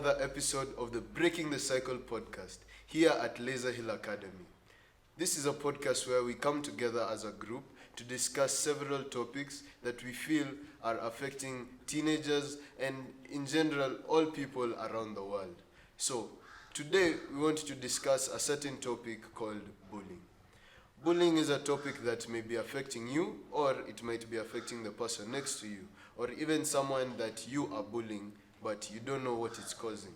another episode of the Breaking the Cycle podcast here at Laiser Academy. This is a podcast where we come together as a group to discuss several topics that we feel are affecting teenagers and, in general, all people around the world. So, today we want to discuss a certain topic called bullying. Bullying is a topic that may be affecting you, or it might be affecting the person next to you, or even someone that you are bullying, but you don't know what it's causing.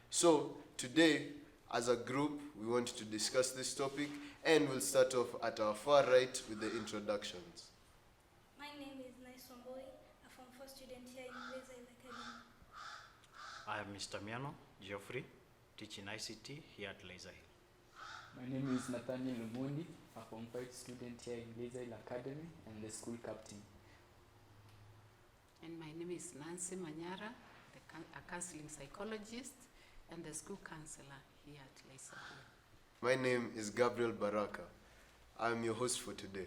So, today, as a group, we want to discuss this topic, and we'll start off at our far right with the introductions. My name is Naisomboy, a Form 4 student here in Laiser Academy. I am Mr. Miano Geoffrey, teaching ICT here at Laiser. My name is Nathaniel Umundi, a Form 5 student here in Laiser Academy and the school captain. And my name is Nancy Manyara, a counseling psychologist and the school counselor here at Laiser. My name is Gabriel Baraka. I'm your host for today.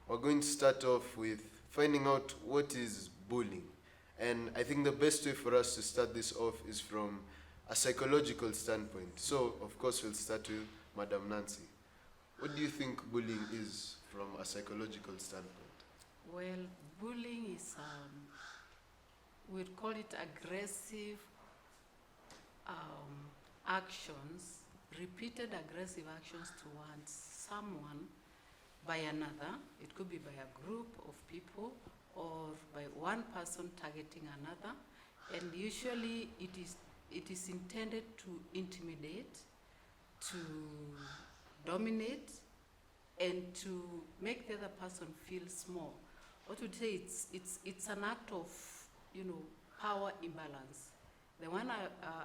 We're going to start off with finding out what is bullying. And I think the best way for us to start this off is from a psychological standpoint. So, of course, we'll start with Madam Nancy. What do you think bullying is from a psychological standpoint? Well, bullying is, we'd call it aggressive actions, repeated aggressive actions towards someone by another. It could be by a group of people or by one person targeting another. And usually it is intended to intimidate, to dominate, and to make the other person feel small. What would say it's an act of, power imbalance. The one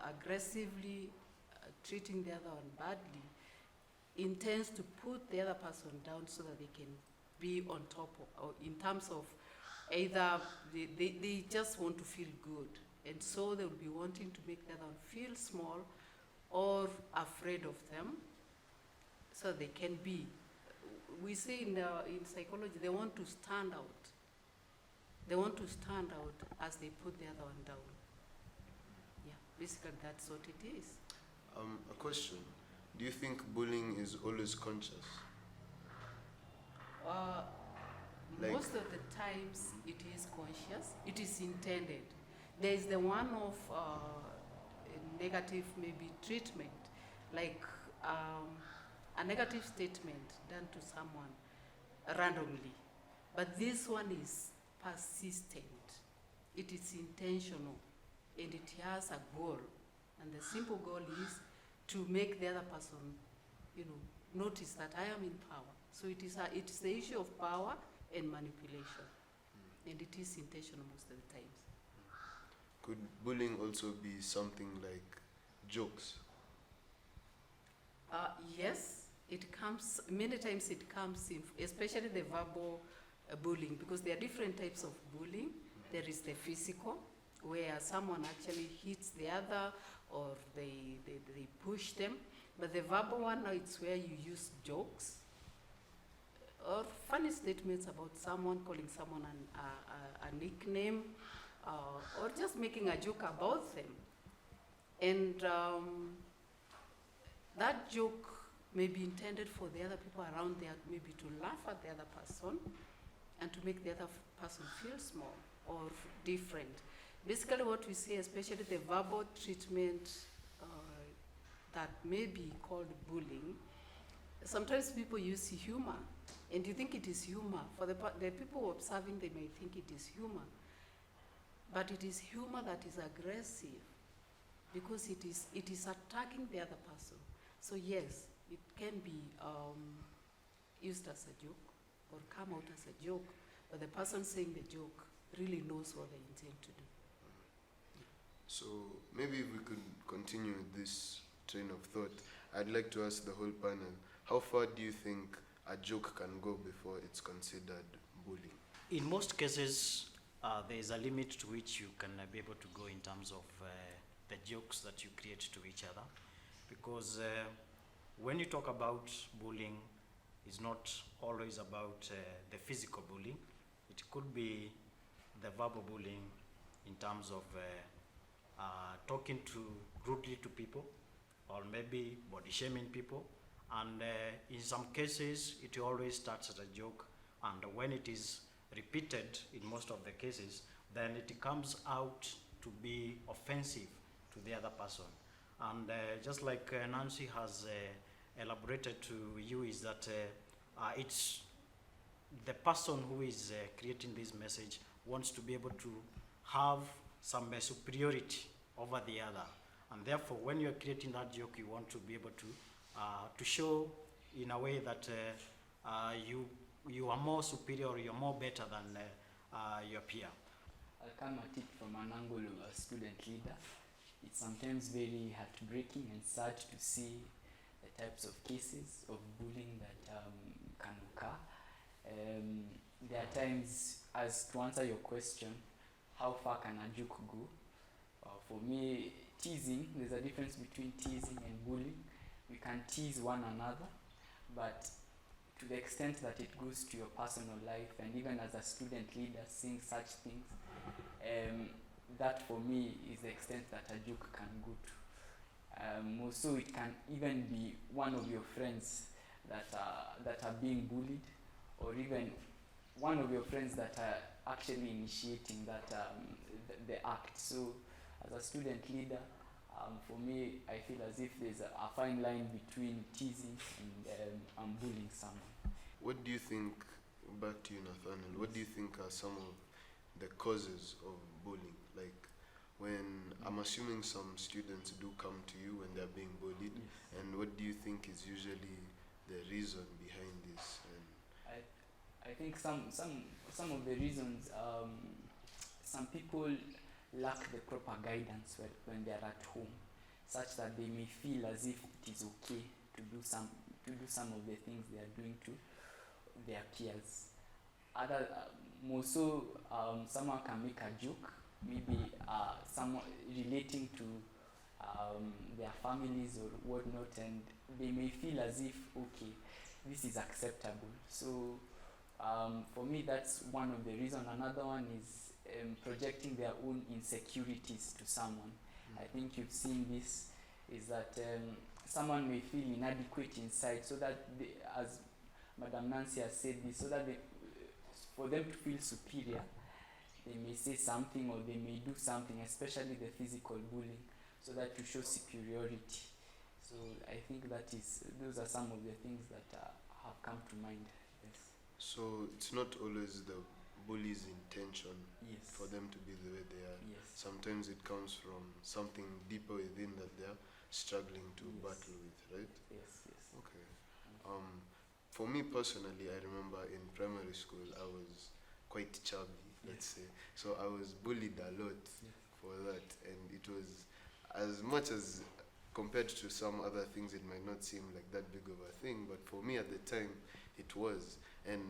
aggressively treating the other one badly intends to put the other person down so that they can be on top of, or in terms of either they just want to feel good, and so they'll be wanting to make the other one feel small or afraid of them so they can be. We say in psychology, they want to stand out. They want to stand out as they put the other one down. Yeah, basically that's what it is. A question. Do you think bullying is always conscious? Most of the times it is conscious. It is intended. There is the one of negative maybe treatment, like a negative statement done to someone randomly. But this one is persistent. It is intentional, and it has a goal. And the simple goal is to make the other person, notice that I am in power. So it is the issue of power and manipulation. And it is intentional most of the times. Could bullying also be something like jokes? Yes, many times it comes in, especially the verbal bullying, because there are different types of bullying. There is the physical, where someone actually hits the other or they push them. But the verbal one, now it's where you use jokes or funny statements about someone, calling someone a nickname, or just making a joke about them. And that joke may be intended for the other people around there, maybe to laugh at the other person and to make the other person feel small or different. Basically what we see, especially the verbal treatment that may be called bullying, sometimes people use humor, and you think it is humor. For the people observing, they may think it is humor. But it is humor that is aggressive, because it is attacking the other person. So yes, it can be used as a joke or come out as a joke, but the person saying the joke really knows what they intend to do. So maybe if we could continue this train of thought, I'd like to ask the whole panel, how far do you think a joke can go before it's considered bullying? In most cases, there is a limit to which you can be able to go in terms of the jokes that you create to each other. Because when you talk about bullying, it's not always about the physical bullying. It could be the verbal bullying in terms of talking rudely to people, or maybe body shaming people. And in some cases, it always starts as a joke. And when it is repeated in most of the cases, then it comes out to be offensive to the other person. And just like Nancy has elaborated to you, is that it's the person who is creating this message wants to be able to have some superiority over the other. And therefore, when you're creating that joke, you want to be able to show in a way that you are more superior, you're more better than your peer. I'll come at it from an angle of a student leader. It's sometimes very heartbreaking and sad to see the types of cases of bullying that can occur. There are times, as to answer your question, how far can a joke go? For me, teasing, there's a difference between teasing and bullying. We can tease one another, but to the extent that it goes to your personal life, and even as a student leader seeing such things, that for me is the extent that a joke can go to. Also, it can even be one of your friends that are being bullied, or even one of your friends that are actually initiating that the act. So, as a student leader, for me, I feel as if there's a fine line between teasing and bullying someone. What do you think, back to you, Nathaniel, what do you think are some of the causes of bullying? Like, when I'm assuming some students do come to you when they're being bullied, Yes. and what do you think is usually the reason behind this? And I think some of the reasons, some people lack the proper guidance when they're at home, such that they may feel as if it is okay to do some of the things they are doing to their peers. More so, someone can make a joke, maybe someone relating to their families or whatnot, and they may feel as if, okay, this is acceptable. So for me, that's one of the reasons. Another one is projecting their own insecurities to someone. I think you've seen this, is that someone may feel inadequate inside, so that they, as Madam Nancy has said this, so that for them to feel superior, they may say something or they may do something, especially the physical bullying, so that to show superiority. So I think those are some of the things that have come to mind. Yes. so it's not always the bully's intention Yes. for them to be the way they are. Yes. Sometimes it comes from something deeper within that they're struggling to Yes. battle with, right? Yes. Yes. Okay. For me personally, I remember in primary school I was quite chubby, let's say. So I was bullied a lot for that, and it was, as much as compared to some other things, it might not seem like that big of a thing, but for me at the time, it was. And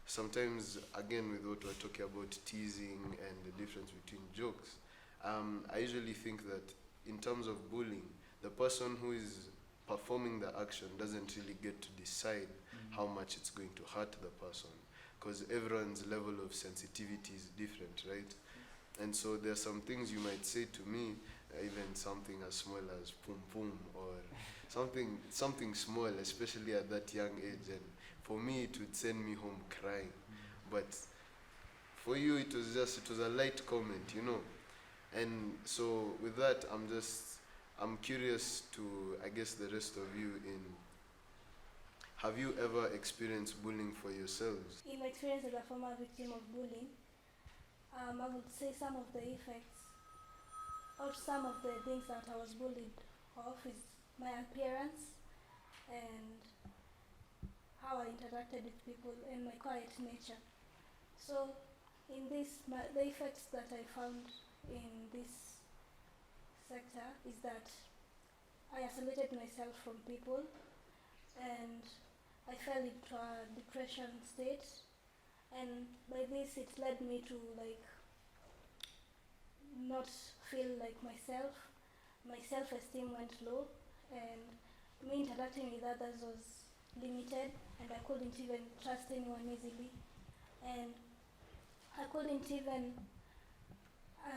sometimes, again, with what we're talking about, teasing and the difference between jokes, I usually think that in terms of bullying, the person who is performing the action doesn't really get to decide how much it's going to hurt the person, because everyone's level of sensitivity is different, right? And so there are some things you might say to me, even something as small as pum pum, or something small, especially at that young age, and for me it would send me home crying. But for you it was a light comment, you know. And so with that, I'm curious to, I guess, the rest of you, have you ever experienced bullying for yourselves? In my experience as a former victim of bullying, I would say some of the effects or some of the things that I was bullied of is my appearance and how I interacted with people and my quiet nature. So in this, the effects that I found in this sector is that I isolated myself from people and I fell into a depression state, and by this it led me to not feel like myself. My self-esteem went low, and me interacting with others was limited, and I couldn't even trust anyone easily, and I couldn't even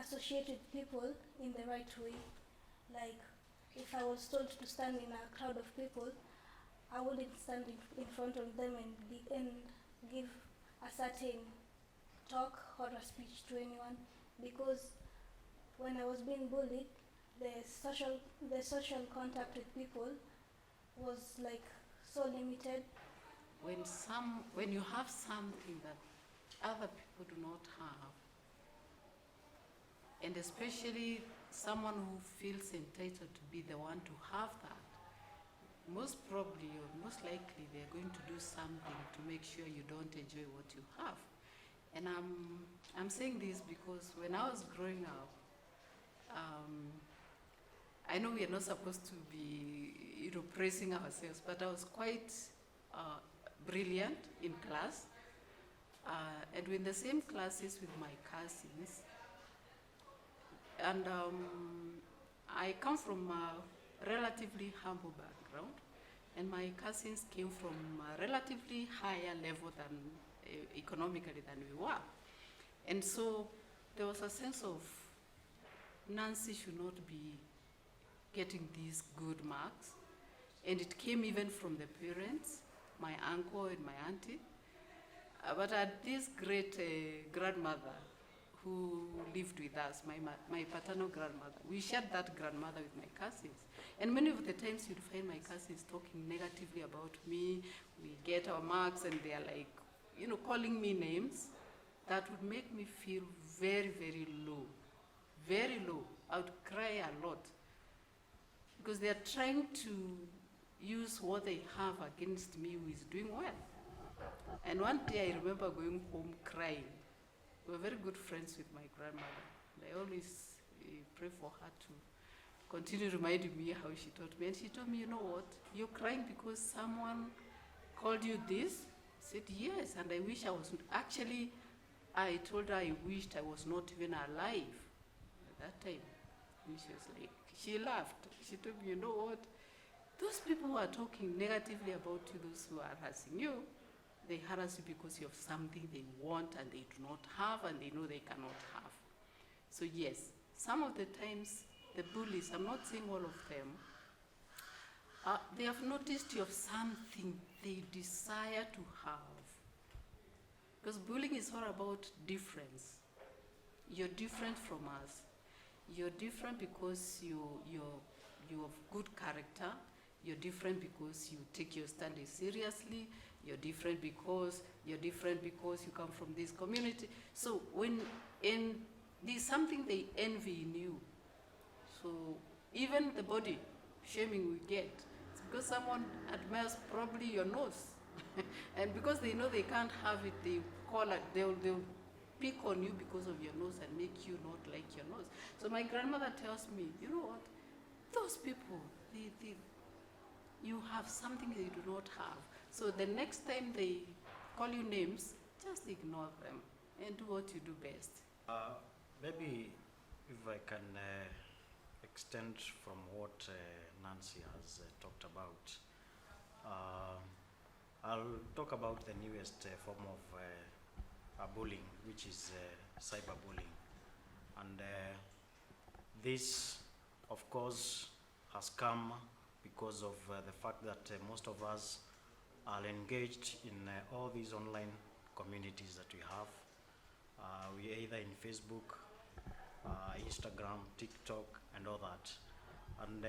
associate with people in the right way. Like, if I was told to stand in a crowd of people, I wouldn't stand in front of them and give a certain talk or a speech to anyone, because when I was being bullied, the social contact with people was like so limited. When you have something that other people do not have, and especially someone who feels entitled to be the one to have that, most probably or most likely they're going to do something to make sure you don't enjoy what you have. And I'm saying this because when I was growing up, I know we are not supposed to be, praising ourselves, but I was quite brilliant in class, and we're in the same classes with my cousins. And I come from a relatively humble background, and my cousins came from a relatively higher level than economically than we were. And so there was a sense of Nancy should not be getting these good marks. And it came even from the parents, my uncle and my auntie. But I had this great grandmother who lived with us, my paternal grandmother. We shared that grandmother with my cousins. And many of the times you'd find my cousins talking negatively about me. We get our marks and they're like, calling me names that would make me feel very, very low. Very low. I would cry a lot. Because they're trying to use what they have against me who is doing well. And one day I remember going home crying. We were very good friends with my grandmother. I always pray for her to continue reminding me how she taught me. And she told me, you know what, you're crying because someone called you this? I said, yes, and I wish I wasn't. Actually, I told her I wished I was not even alive at that time. And she was like, she laughed. She told me, you know what, those people who are talking negatively about you, those who are harassing you, they harass you because you have something they want and they do not have and they know they cannot have. So yes, some of the times the bullies, I'm not saying all of them, they have noticed you have something they desire to have. Because bullying is all about difference. You're different from us. You're different because you have good character. You're different because you take your studies seriously. You're different because you come from this community. So there's something they envy in you. So even the body shaming we get, it's because someone admires probably your nose. And because they know they can't have it, they'll pick on you because of your nose and make you not like your nose. So my grandmother tells me, you know what, those people, you have something they do not have. So the next time they call you names, just ignore them and do what you do best. Maybe if I can extend from what Nancy has talked about, I'll talk about the newest form of bullying, which is cyberbullying. And this, of course, has come because of the fact that most of us are engaged in all these online communities that we have. We are either in Facebook, Instagram, TikTok, and all that. And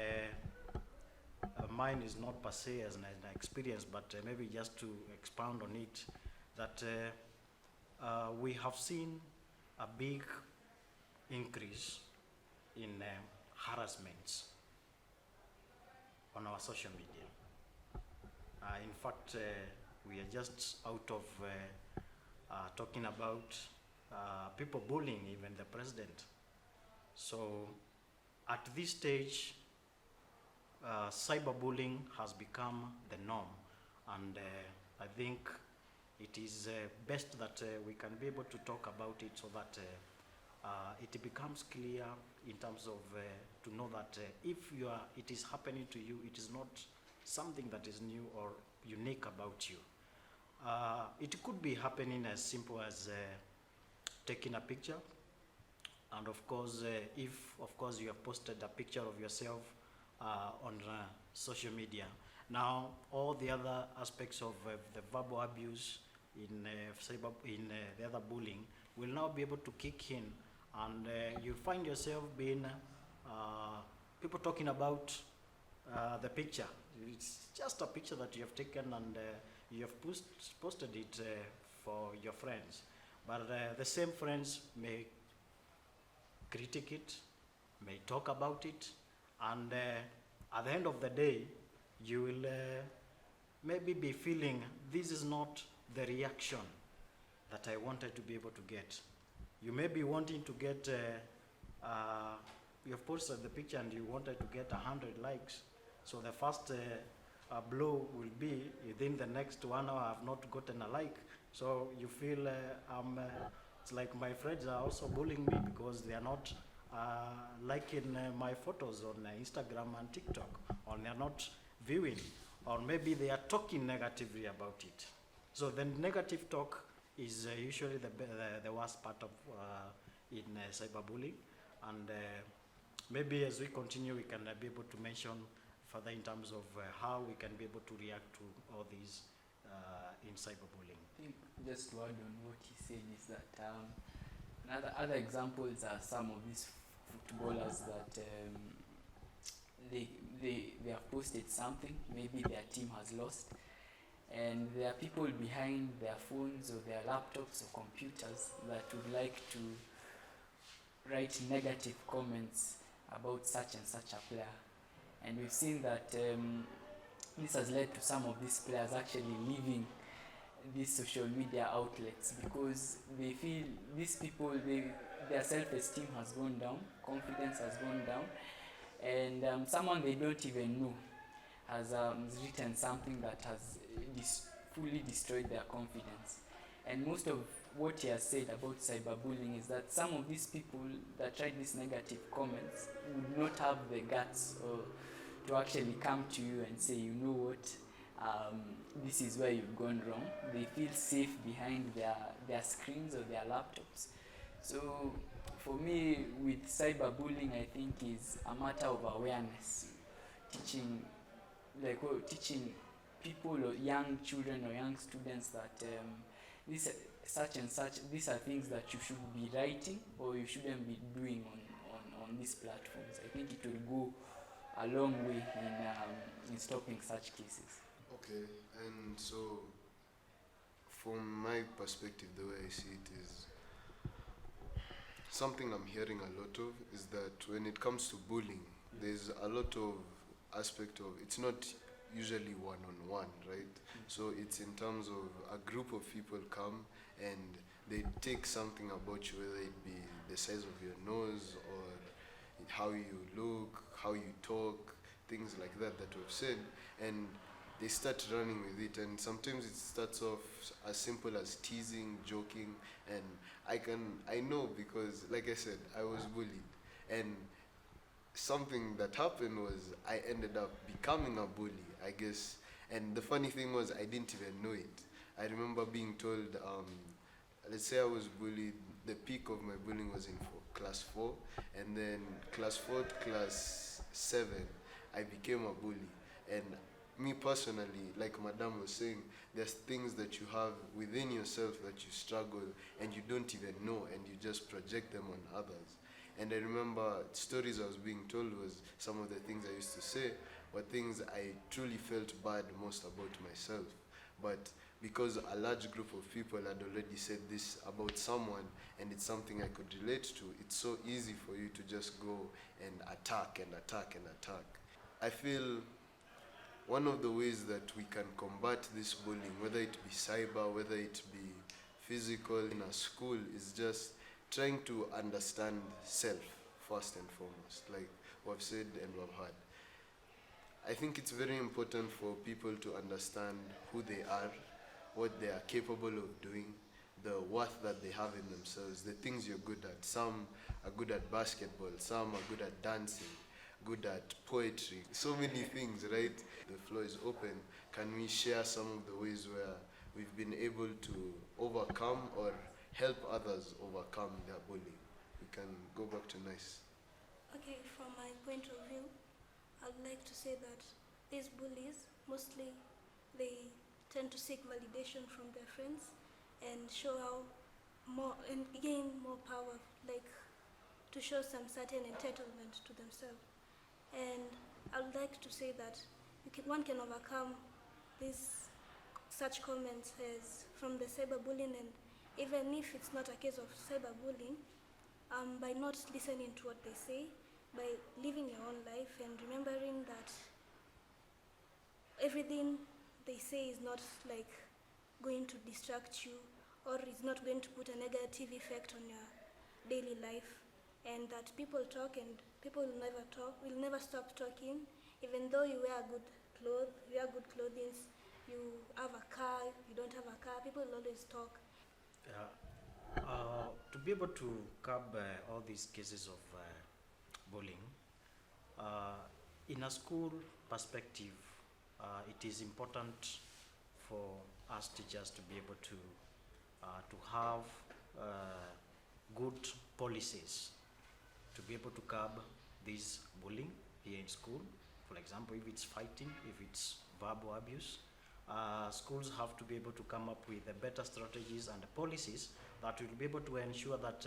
mine is not per se as an experience, but maybe just to expound on it, that we have seen a big increase in harassments on our social media. In fact, we are just out of talking about people bullying even the president. So at this stage, cyberbullying has become the norm, and I think it is best that we can be able to talk about it so that it becomes clear in terms of to know that if it is happening to you, it is not something that is new or unique about you. It could be happening as simple as taking a picture And of course, if of course you have posted a picture of yourself on social media, now all the other aspects of the verbal abuse in the other bullying will now be able to kick in, and you'll find yourself being people talking about the picture. It's just a picture that you have taken, and you have posted it for your friends, but the same friends may critique it, may talk about it, and at the end of the day, you will maybe be feeling this is not the reaction that I wanted to be able to get. You may be wanting to get, you have posted the picture and you wanted to get 100 likes. So the first blow will be within the next 1 hour I have not gotten a like. So you feel it's like my friends are also bullying me because they are not liking my photos on Instagram and TikTok, or they are not viewing, or maybe they are talking negatively about it. So the negative talk is usually the worst part of in cyberbullying, and maybe as we continue we can be able to mention further in terms of how we can be able to react to all these in cyberbullying. I think just to add on what he said is that other examples are some of these footballers that they have posted something, maybe their team has lost, and there are people behind their phones or their laptops or computers that would like to write negative comments about such and such a player. And we've seen that this has led to some of these players actually leaving these social media outlets because they feel these people, their self-esteem has gone down, confidence has gone down, and someone they don't even know has written something that has fully destroyed their confidence. And most of what he has said about cyberbullying is that some of these people that write these negative comments would not have the guts to actually come to you and say, you know what, this is where you've gone wrong. They feel safe behind their screens or their laptops. So for me, with cyberbullying, I think is a matter of awareness, teaching people or young children or young students that this such and such, these are things that you should be writing or you shouldn't be doing on these platforms. I think it will go a long way in stopping such cases. Okay, and so from my perspective, the way I see it is something I'm hearing a lot of is that when it comes to bullying, there's a lot of aspect of it's not usually one-on-one, right? So it's in terms of a group of people come and they take something about you, whether it be the size of your nose or how you look, how you talk, things like that we've said, and they start running with it. And sometimes it starts off as simple as teasing, joking, and I know because, like I said, I was bullied, and something that happened was I ended up becoming a bully, I guess. And the funny thing was I didn't even know it. I remember being told, let's say I was bullied, the peak of my bullying was in class 4, and then class 4 to class 7, I became a bully. And me personally, like Madame was saying, there's things that you have within yourself that you struggle and you don't even know, and you just project them on others. And I remember stories I was being told was some of the things I used to say were things I truly felt bad most about myself. But because a large group of people had already said this about someone and it's something I could relate to, it's so easy for you to just go and attack and attack and attack. I feel one of the ways that we can combat this bullying, whether it be cyber, whether it be physical in a school, is just trying to understand self first and foremost, like we've said and we've heard. I think it's very important for people to understand who they are, what they are capable of doing, the worth that they have in themselves, the things you're good at. Some are good at basketball, some are good at dancing, good at poetry, so many things, right? The floor is open. Can we share some of the ways where we've been able to overcome or help others overcome their bullying? We can go back to Nice. Okay, from my point of view, I'd like to say that these bullies, mostly they tend to seek validation from their friends and show how more and gain more power, like to show some certain entitlement to themselves. And I would like to say that one can overcome these such comments as from the cyberbullying, and even if it's not a case of cyberbullying, by not listening to what they say, by living your own life and remembering that everything they say is not like going to distract you or is not going to put a negative effect on your daily life, and that people talk and people will never stop talking, even though you wear good clothes, you wear good clothing, you have a car, you don't have a car, people will always talk. To be able to curb all these cases of bullying, in a school perspective, it is important for us teachers to be able to have good policies to be able to curb this bullying here in school. For example, if it's fighting, if it's verbal abuse, schools have to be able to come up with better strategies and policies that will be able to ensure that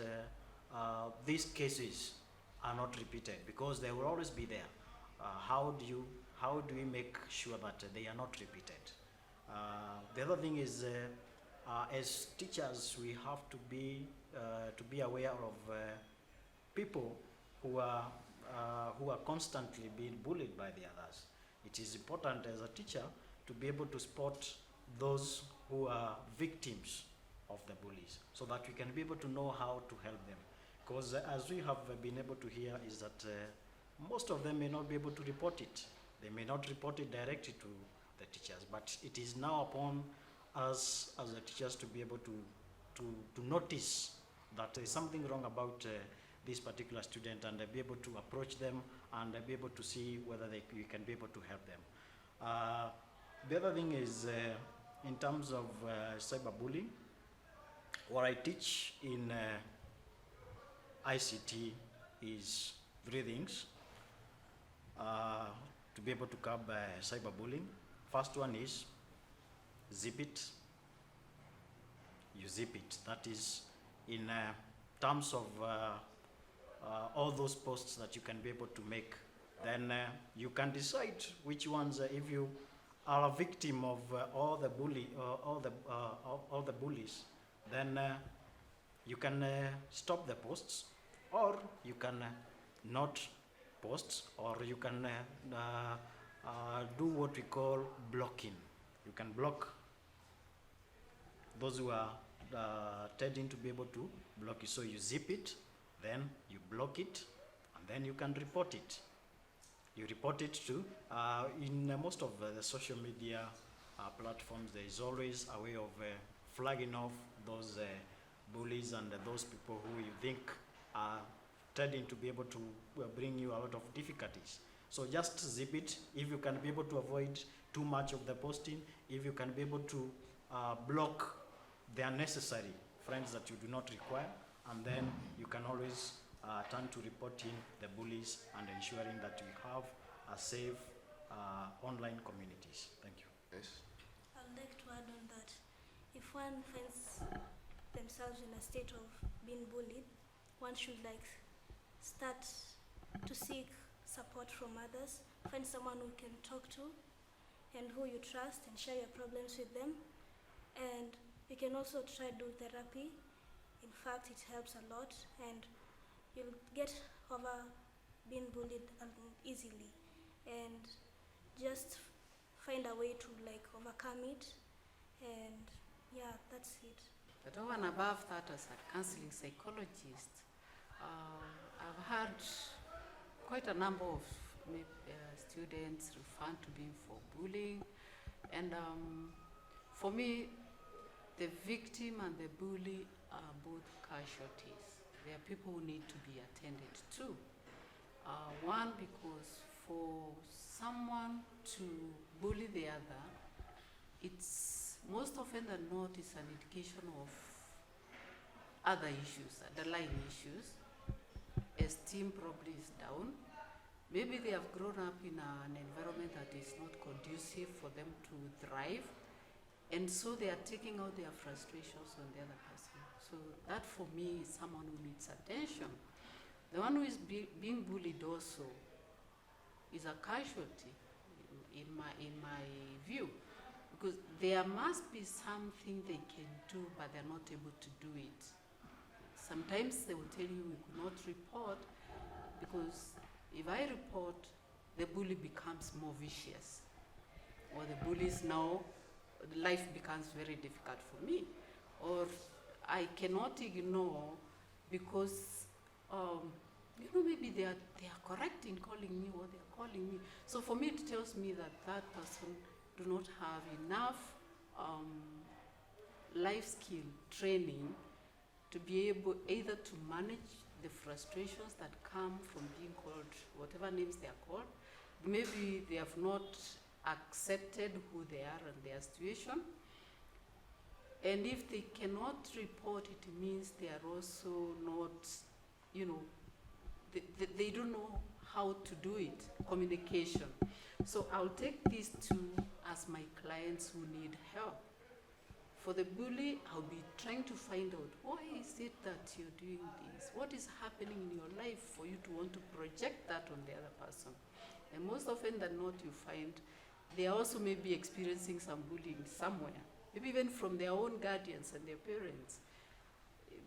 these cases are not repeated, because they will always be there. How do we make sure that they are not repeated? The other thing is, as teachers, we have to be aware of people who are constantly being bullied by the others. It is important as a teacher to be able to spot those who are victims of the bullies, so that we can be able to know how to help them. Because as we have been able to hear, is that most of them may not be able to report it. They may not report it directly to the teachers, but it is now upon us as the teachers to be able to notice that there is something wrong about this particular student, and be able to approach them and be able to see whether we can be able to help them. The other thing is, in terms of cyberbullying, what I teach in ICT is three things to be able to curb cyberbullying. First one is zip it. You zip it. That is in terms of all those posts that you can be able to make. Then you can decide which ones, if you are a victim of all the bullies, then you can stop the posts, or you can not post, or you can do what we call blocking. You can block those who are tending to be able to block it. So you zip it, then you block it, and then you can report it. You report it to, in most of the social media platforms, there is always a way of flagging off those bullies and those people who you think are tending to be able to bring you a lot of difficulties. So just zip it. If you can be able to avoid too much of the posting, if you can be able to block the unnecessary friends that you do not require, and then you can always turn to reporting the bullies and ensuring that we have a safe online communities. Thank you. Yes. I would like to add on that if one finds themselves in a state of being bullied, one should start to seek support from others. Find someone who can talk to and who you trust, and share your problems with them. And you can also try do therapy. In fact, it helps a lot, and you'll get over being bullied easily, and just find a way to overcome it. And yeah, that's it. But over and above that, as a counseling psychologist, I've had quite a number of students referred to me for bullying, and for me, the victim and the bully are both casualties. There are people who need to be attended to. One, because for someone to bully the other, it's most often than not is an indication of other issues, underlying issues. esteem probably is down. Maybe they have grown up in an environment that is not conducive for them to thrive, and so they are taking out their frustrations on the other person. So that for me is someone who needs attention. The one who is being bullied also is a casualty in my view, because there must be something they can do, but they're not able to do it. Sometimes they will tell you we could not report, because if I report, the bully becomes more vicious, or the bullies now, life becomes very difficult for me, or I cannot ignore because maybe they are correct in calling me what they are calling me. So for me, it tells me that that person do not have enough life skill training to be able either to manage the frustrations that come from being called whatever names they are called. Maybe they have not accepted who they are and their situation. And if they cannot report, it means they are also not, they don't know how to do it, communication. So I'll take these two as my clients who need help. For the bully, I'll be trying to find out, why is it that you're doing this? What is happening in your life for you to want to project that on the other person? And most often than not, you find they also may be experiencing some bullying somewhere, maybe even from their own guardians and their parents,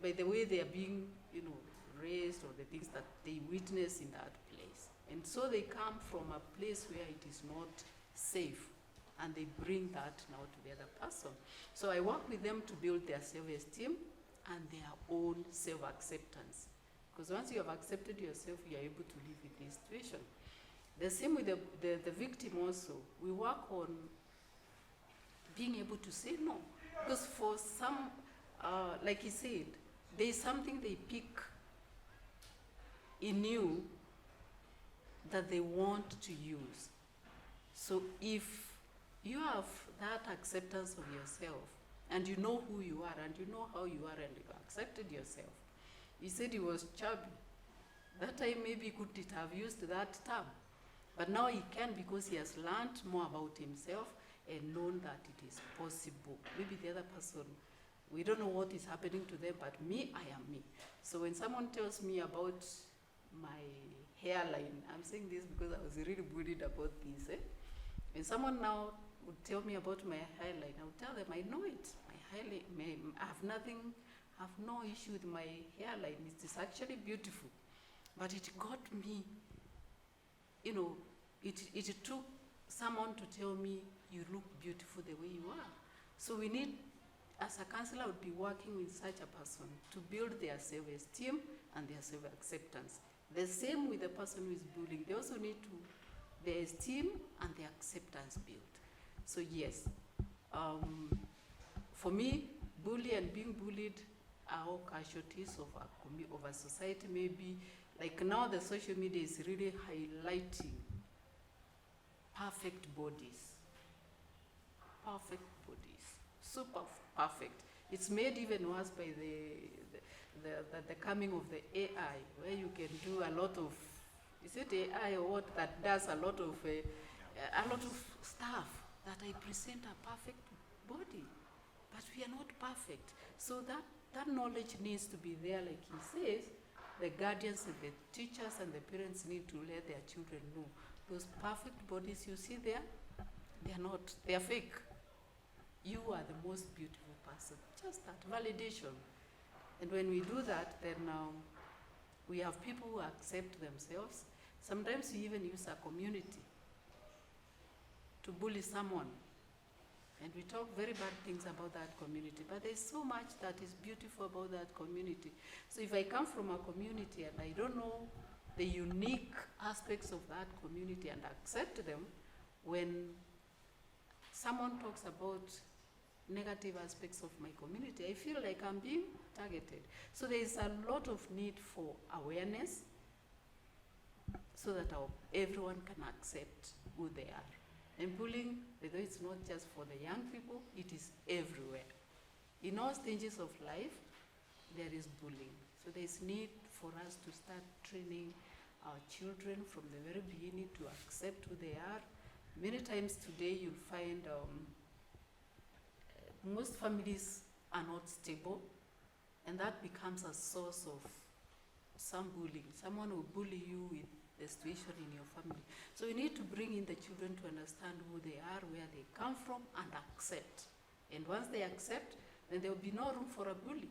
by the way they are being, raised, or the things that they witness in that place. And so they come from a place where it is not safe, and they bring that now to the other person. So I work with them to build their self-esteem and their own self-acceptance. Because once you have accepted yourself, you are able to live with this situation. The same with the victim also. We work on being able to say no. Because for some, like he said, there is something they pick in you that they want to use. So if you have that acceptance of yourself, and you know who you are, and you know how you are, and you accepted yourself. He said he was chubby. That time maybe he couldn't have used that term. But now he can, because he has learned more about himself and known that it is possible. Maybe the other person, we don't know what is happening to them, but me, I am me. So when someone tells me about my hairline, I'm saying this because I was really bullied about this. When someone now would tell me about my hairline, I would tell them I know it. My hairline, I have no issue with my hairline. It is actually beautiful. But it got me, it took someone to tell me you look beautiful the way you are. So we need, as a counselor, I would be working with such a person to build their self-esteem and their self-acceptance. The same with the person who is bullying. They also need to, their esteem and their acceptance built. So yes, for me, bully and being bullied are all casualties of a society. Maybe, like now the social media is really highlighting perfect bodies, super perfect. It's made even worse by the coming of the AI, where you can do a lot of, is it AI or what, that does a lot of stuff, that I present a perfect body, but we are not perfect. So that knowledge needs to be there, like he says. The guardians and the teachers and the parents need to let their children know those perfect bodies you see there, they are not, they are fake. You are the most beautiful person. Just that validation. And when we do that, then we have people who accept themselves. Sometimes we even use a community to bully someone. And we talk very bad things about that community. But there's so much that is beautiful about that community. So if I come from a community and I don't know the unique aspects of that community and accept them, when someone talks about negative aspects of my community, I feel like I'm being targeted. So there is a lot of need for awareness so that everyone can accept who they are. And bullying, although it's not just for the young people, it is everywhere. In all stages of life, there is bullying. So there is need for us to start training our children from the very beginning to accept who they are. Many times today you'll find most families are not stable, and that becomes a source of some bullying. Someone will bully you with the situation in your family. So you need to bring in the children to understand who they are, where they come from, and accept. And once they accept, then there will be no room for a bully.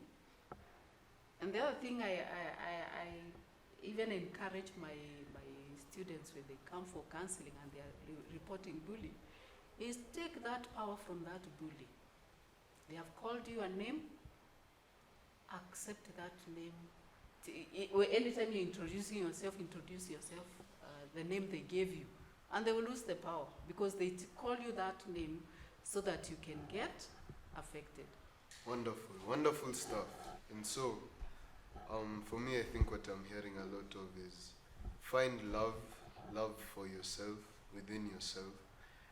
And the other thing I even encourage my students when they come for counseling and they are reporting bullying is take that power from that bully. They have called you a name, accept that name. Anytime you're introducing yourself, introduce yourself, the name they gave you. And they will lose the power because they call you that name so that you can get affected. Wonderful, wonderful stuff. And so, for me, I think what I'm hearing a lot of is find love for yourself, within yourself,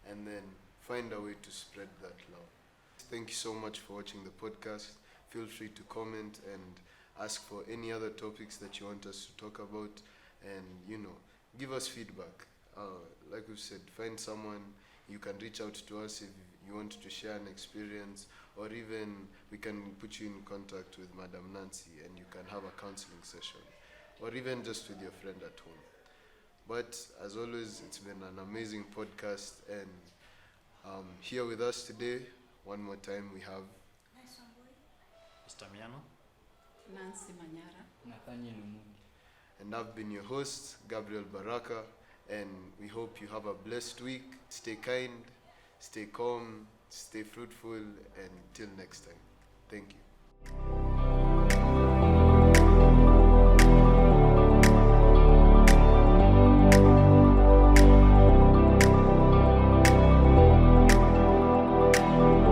and then find a way to spread that love. Thank you so much for watching the podcast. Feel free to comment and ask for any other topics that you want us to talk about, and give us feedback. Like we've said, find someone. You can reach out to us if you want to share an experience, or even we can put you in contact with Madam Nancy and you can have a counseling session, or even just with your friend at home. But as always, it's been an amazing podcast, and here with us today, one more time, we have Nice one, boy. Mr. Miano. Nancy Manyara. Nathaniel Umudi. and I've been your host, Gabriel Baraka, and we hope you have a blessed week. Stay kind, stay calm, stay fruitful, and till next time. Thank you.